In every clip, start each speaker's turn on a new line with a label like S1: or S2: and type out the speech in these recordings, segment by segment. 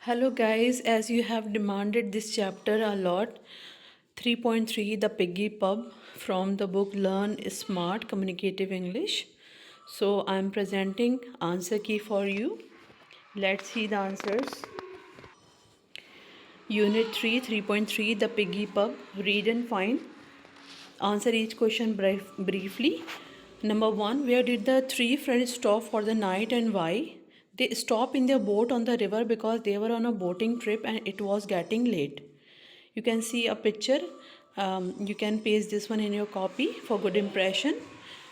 S1: Hello, guys. As you have demanded this chapter a lot, 3.3 The Piggy Pub from the book Learn Smart Communicative English. So, I'm presenting answer key for you. Let's see the answers. Unit 3, 3.3 The Piggy Pub. Read and find. Answer each question briefly. Number 1. Where did the three friends stop for the night and why? They stopped in their boat on the river because they were on a boating trip and it was getting late. You can see a picture. You can paste this one in your copy for good impression.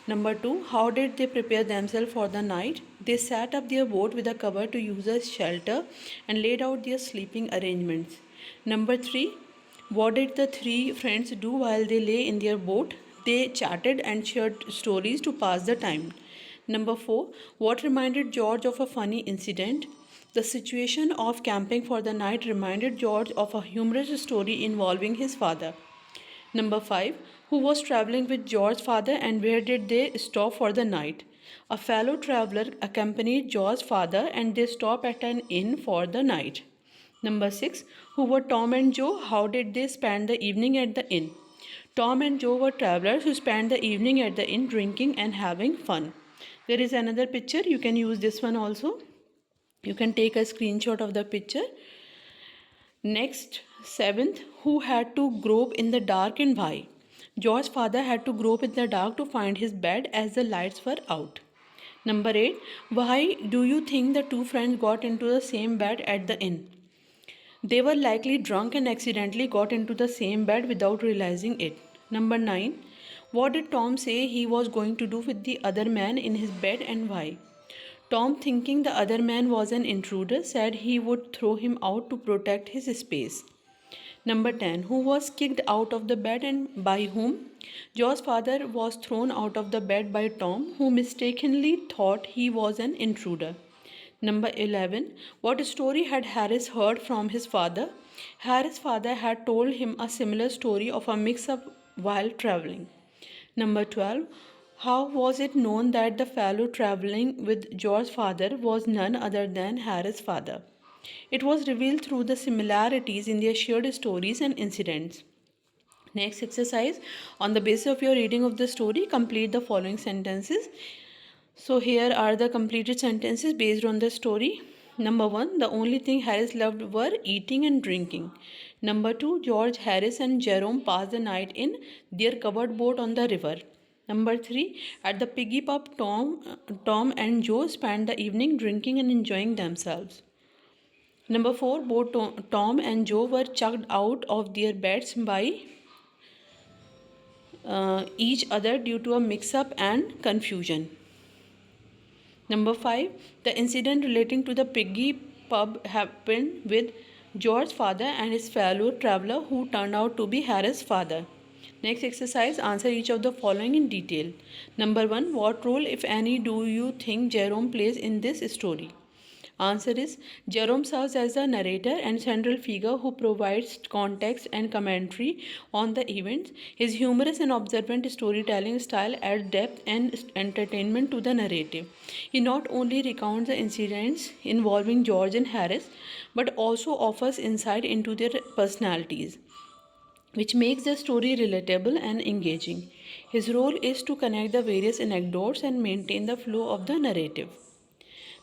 S1: Number 2. How did they prepare themselves for the night? They set up their boat with a cover to use as shelter and laid out their sleeping arrangements. Number 3. What did the three friends do while they lay in their boat? They chatted and shared stories to pass the time. Number 4. What reminded George of a funny incident? The situation of camping for the night reminded George of a humorous story involving his father. Number 5. Who was traveling with George's father and where did they stop for the night? A fellow traveler accompanied George's father and they stopped at an inn for the night. Number 6. Who were Tom and Joe? How did they spend the evening at the inn? Tom and Joe were travelers who spent the evening at the inn drinking and having fun. There is another picture. You can use this one also. You can take a screenshot of the picture. Next, seventh, who had to grope in the dark and why? George's father had to grope in the dark to find his bed as the lights were out. Number 8, why do you think the two friends got into the same bed at the inn? They were likely drunk and accidentally got into the same bed without realizing it. Number 9, what did Tom say he was going to do with the other man in his bed and why? Tom, thinking the other man was an intruder, said he would throw him out to protect his space. Number 10. Who was kicked out of the bed and by whom? Joe's father was thrown out of the bed by Tom, who mistakenly thought he was an intruder. Number 11. What story had Harris heard from his father? Harris' father had told him a similar story of a mix up while traveling. Number 12. How was it known that the fellow traveling with George's father was none other than Harris' father? It was revealed through the similarities in their shared stories and incidents. Next exercise, on the basis of your reading of the story, complete the following sentences. So, here are the completed sentences based on the story. Number 1, the only thing Harris loved were eating and drinking. Number 2, George, Harris, and Jerome passed the night in their covered boat on the river. Number 3, at the piggy pub, Tom and Joe spent the evening drinking and enjoying themselves. Number 4, both Tom and Joe were chucked out of their beds by each other due to a mix up and confusion. Number 5, the incident relating to the piggy pub happened with George's father and his fellow traveler who turned out to be Harris' father. Next exercise, answer each of the following in detail. Number 1, what role, if any, do you think Jerome plays in this story? Answer is Jerome serves as the narrator and central figure who provides context and commentary on the events. His humorous and observant storytelling style adds depth and entertainment to the narrative. He not only recounts the incidents involving George and Harris, but also offers insight into their personalities, which makes the story relatable and engaging. His role is to connect the various anecdotes and maintain the flow of the narrative.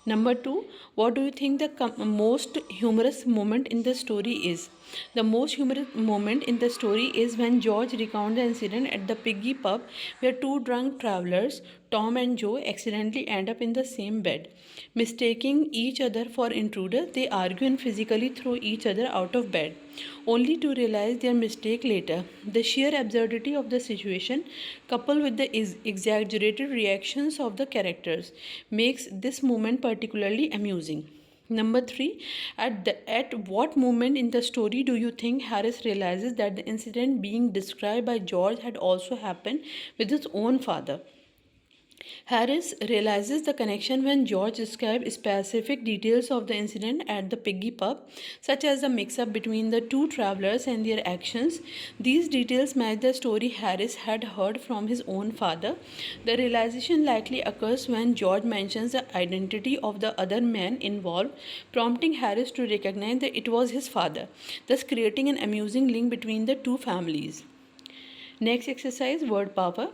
S1: Number 2, what do you think the most humorous moment in the story is? The most humorous moment in the story is when George recounts the incident at the piggy pub where two drunk travelers, Tom and Joe, accidentally end up in the same bed. Mistaking each other for intruders, they argue and physically throw each other out of bed, only to realize their mistake later. The sheer absurdity of the situation, coupled with the exaggerated reactions of the characters, makes this moment particularly amusing. Number 3, at what moment in the story do you think Harris realizes that the incident being described by George had also happened with his own father? Harris realizes the connection when George describes specific details of the incident at the Piggy pub, such as the mix up between the two travelers and their actions. These details match the story Harris had heard from his own father. The realization likely occurs when George mentions the identity of the other man involved, prompting Harris to recognize that it was his father, thus creating an amusing link between the two families. Next exercise, word power.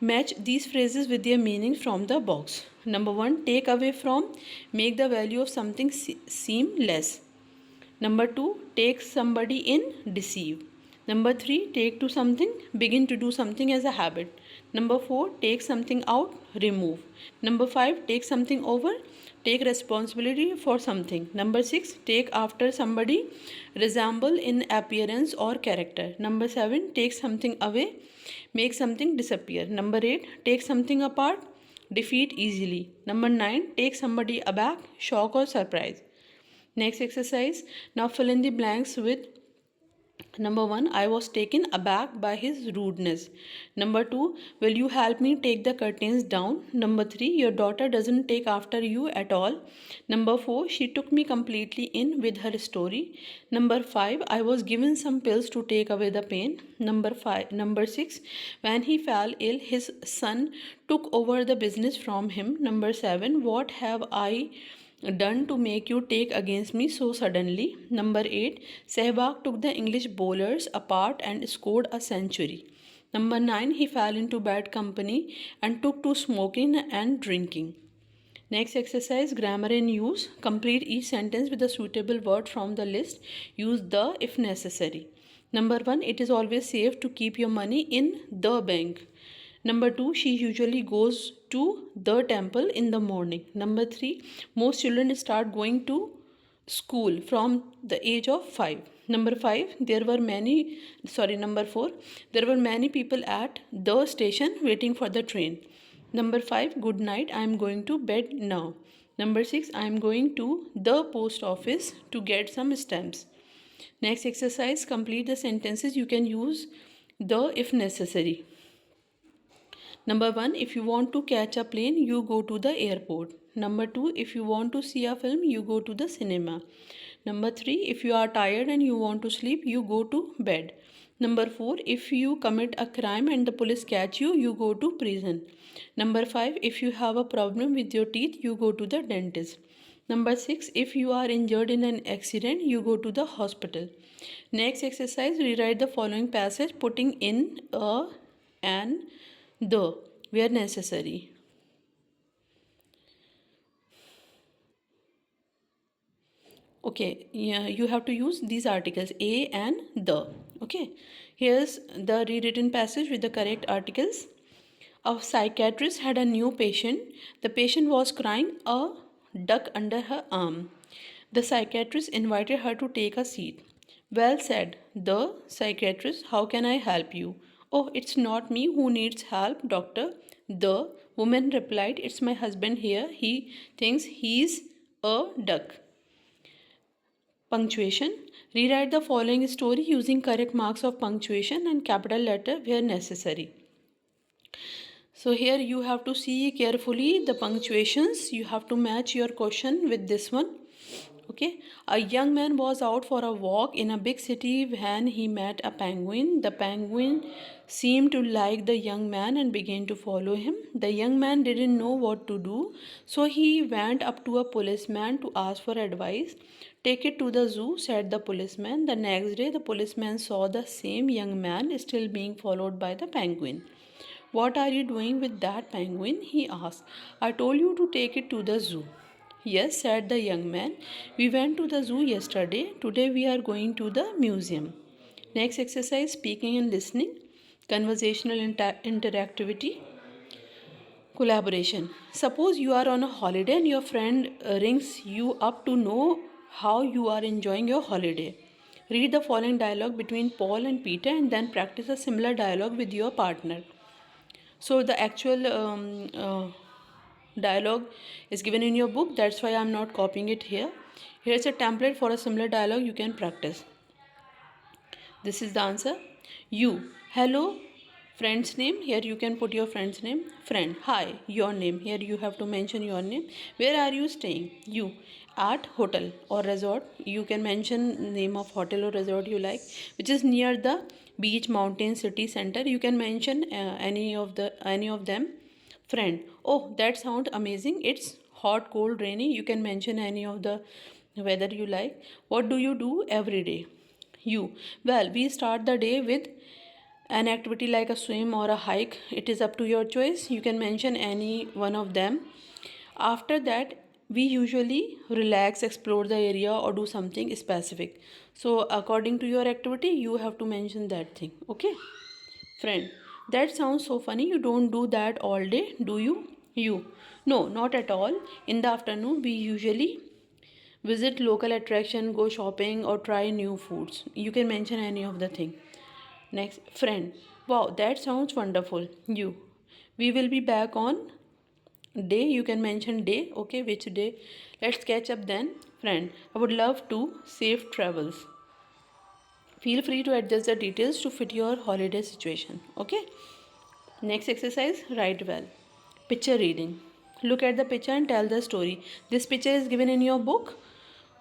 S1: Match these phrases with their meaning from the box. Number 1, take away from, make the value of something seem less. Number 2, take somebody in, deceive. Number 3, take to something, begin to do something as a habit. Number 4, take something out, remove. Number 5, take something over, take responsibility for something. Number 6, take after somebody, resemble in appearance or character. Number 7, take something away, make something disappear. Number 8, take something apart, defeat easily. Number 9, take somebody aback, shock or surprise. Next exercise. Now fill in the blanks with number 1, I was taken aback by his rudeness. Number 2, will you help me take the curtains down? Number 3, your daughter doesn't take after you at all. Number 4, she took me completely in with her story. Number 5, I was given some pills to take away the pain. Number 6, when he fell ill, his son took over the business from him. Number 7, what have I done to make you take against me so suddenly? Number 8, Sehwag took the English bowlers apart and scored a century. Number 9, he fell into bad company and took to smoking and drinking. Next exercise, grammar and use. Complete each sentence with a suitable word from the list. Use the if necessary. Number 1, it is always safe to keep your money in the bank. Number 2, she usually goes to the temple in the morning. Number 3, most children start going to school from the age of 5. Number 5, number 4, there were many people at the station waiting for the train. Number 5, good night, I am going to bed now. Number 6, I am going to the post office to get some stamps. Next exercise, complete the sentences. You can use the if necessary. Number 1, if you want to catch a plane, you go to the airport. Number 2, if you want to see a film, you go to the cinema. Number 3, if you are tired and you want to sleep, you go to bed. Number 4, if you commit a crime and the police catch you, you go to prison. Number 5, if you have a problem with your teeth, you go to the dentist. Number 6, if you are injured in an accident, you go to the hospital. Next exercise, rewrite the following passage putting in a, an, the where necessary. Okay, yeah, you have to use these articles a and the. Okay, here's the rewritten passage with the correct articles. A psychiatrist had a new patient. The patient was crying a duck under her arm. The psychiatrist invited her to take a seat. Well, said the psychiatrist, how can I help you? Oh, it's not me who needs help, doctor. The woman replied, it's my husband here. He thinks he's a duck. Punctuation. Rewrite the following story using correct marks of punctuation and capital letter where necessary. So here you have to see carefully the punctuations. You have to match your question with this one. Okay. A young man was out for a walk in a big city when he met a penguin. The penguin seemed to like the young man and began to follow him. The young man didn't know what to do, so he went up to a policeman to ask for advice. Take it to the zoo, said the policeman. The next day, the policeman saw the same young man still being followed by the penguin. What are you doing with that penguin? He asked. I told you to take it to the zoo. Yes, said the young man. We went to the zoo yesterday. Today we are going to the museum. Next exercise, speaking and listening, conversational interactivity, collaboration. Suppose you are on a holiday and your friend rings you up to know how you are enjoying your holiday. Read the following dialogue between Paul and Peter and then practice a similar dialogue with your partner. So the actual dialogue is given in your book. That's why I'm not copying it here. Here's a template for a similar dialogue you can practice. This is the answer. You. Hello, Friend's name, here you can put your friend's name. Friend, hi, your name, here you have to mention your name. Where are you staying? You. At hotel or resort, you can mention name of hotel or resort you like, which is near the beach, mountain, city center. You can mention any of them. Friend, oh, that sounds amazing. It's hot, cold, rainy. You can mention any of the weather you like. What do you do every day? You. Well, we start the day with an activity like a swim or a hike. It is up to your choice. You can mention any one of them. After that, we usually relax, explore the area, or do something specific. So according to your activity, you have to mention that thing. Okay. Friend, that sounds so funny. You don't do that all day, do you? You. No, not at all. In the afternoon, we usually visit local attraction, go shopping, or try new foods. You can mention any of the thing. Next, friend. Wow, that sounds wonderful. You. We will be back on day. You can mention day. Okay, which day? Let's catch up then. Friend, I would love to. Safe travels. Feel free to adjust the details to fit your holiday situation. Okay. Next exercise, write well. Picture reading. Look at the picture and tell the story. This picture is given in your book.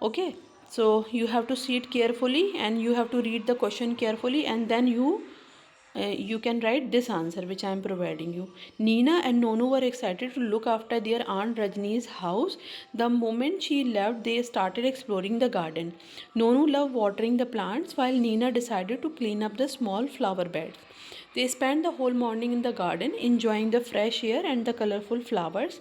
S1: Okay. So you have to see it carefully and you have to read the question carefully, and then you can write this answer which I am providing you. Nina and Nonu were excited to look after their Aunt Rajni's house. The moment she left, they started exploring the garden. Nonu loved watering the plants while Nina decided to clean up the small flower beds. They spent the whole morning in the garden, enjoying the fresh air and the colorful flowers.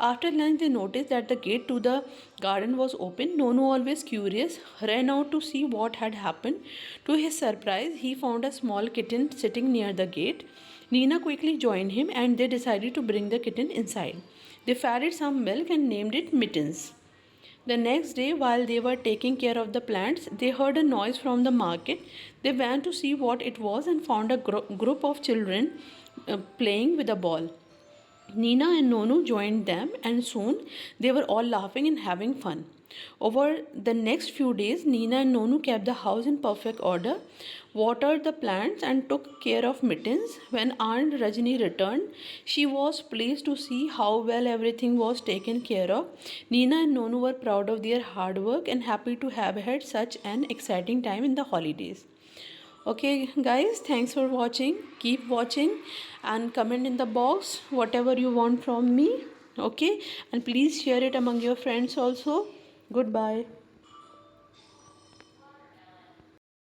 S1: After lunch, they noticed that the gate to the garden was open. Nonu, always curious, ran out to see what had happened. To his surprise, he found a small kitten sitting near the gate. Nina quickly joined him and they decided to bring the kitten inside. They fed it some milk and named it Mittens. The next day, while they were taking care of the plants, they heard a noise from the market. They went to see what it was and found a group of children playing with a ball. Nina and Nonu joined them, and soon they were all laughing and having fun. Over the next few days, Nina and Nonu kept the house in perfect order, watered the plants, and took care of Mittens. When Aunt Rajni returned, she was pleased to see how well everything was taken care of. Nina and Nonu were proud of their hard work and happy to have had such an exciting time in the holidays. Okay, guys, thanks for watching. Keep watching and comment in the box whatever you want from me. Okay, and please share it among your friends also. Goodbye.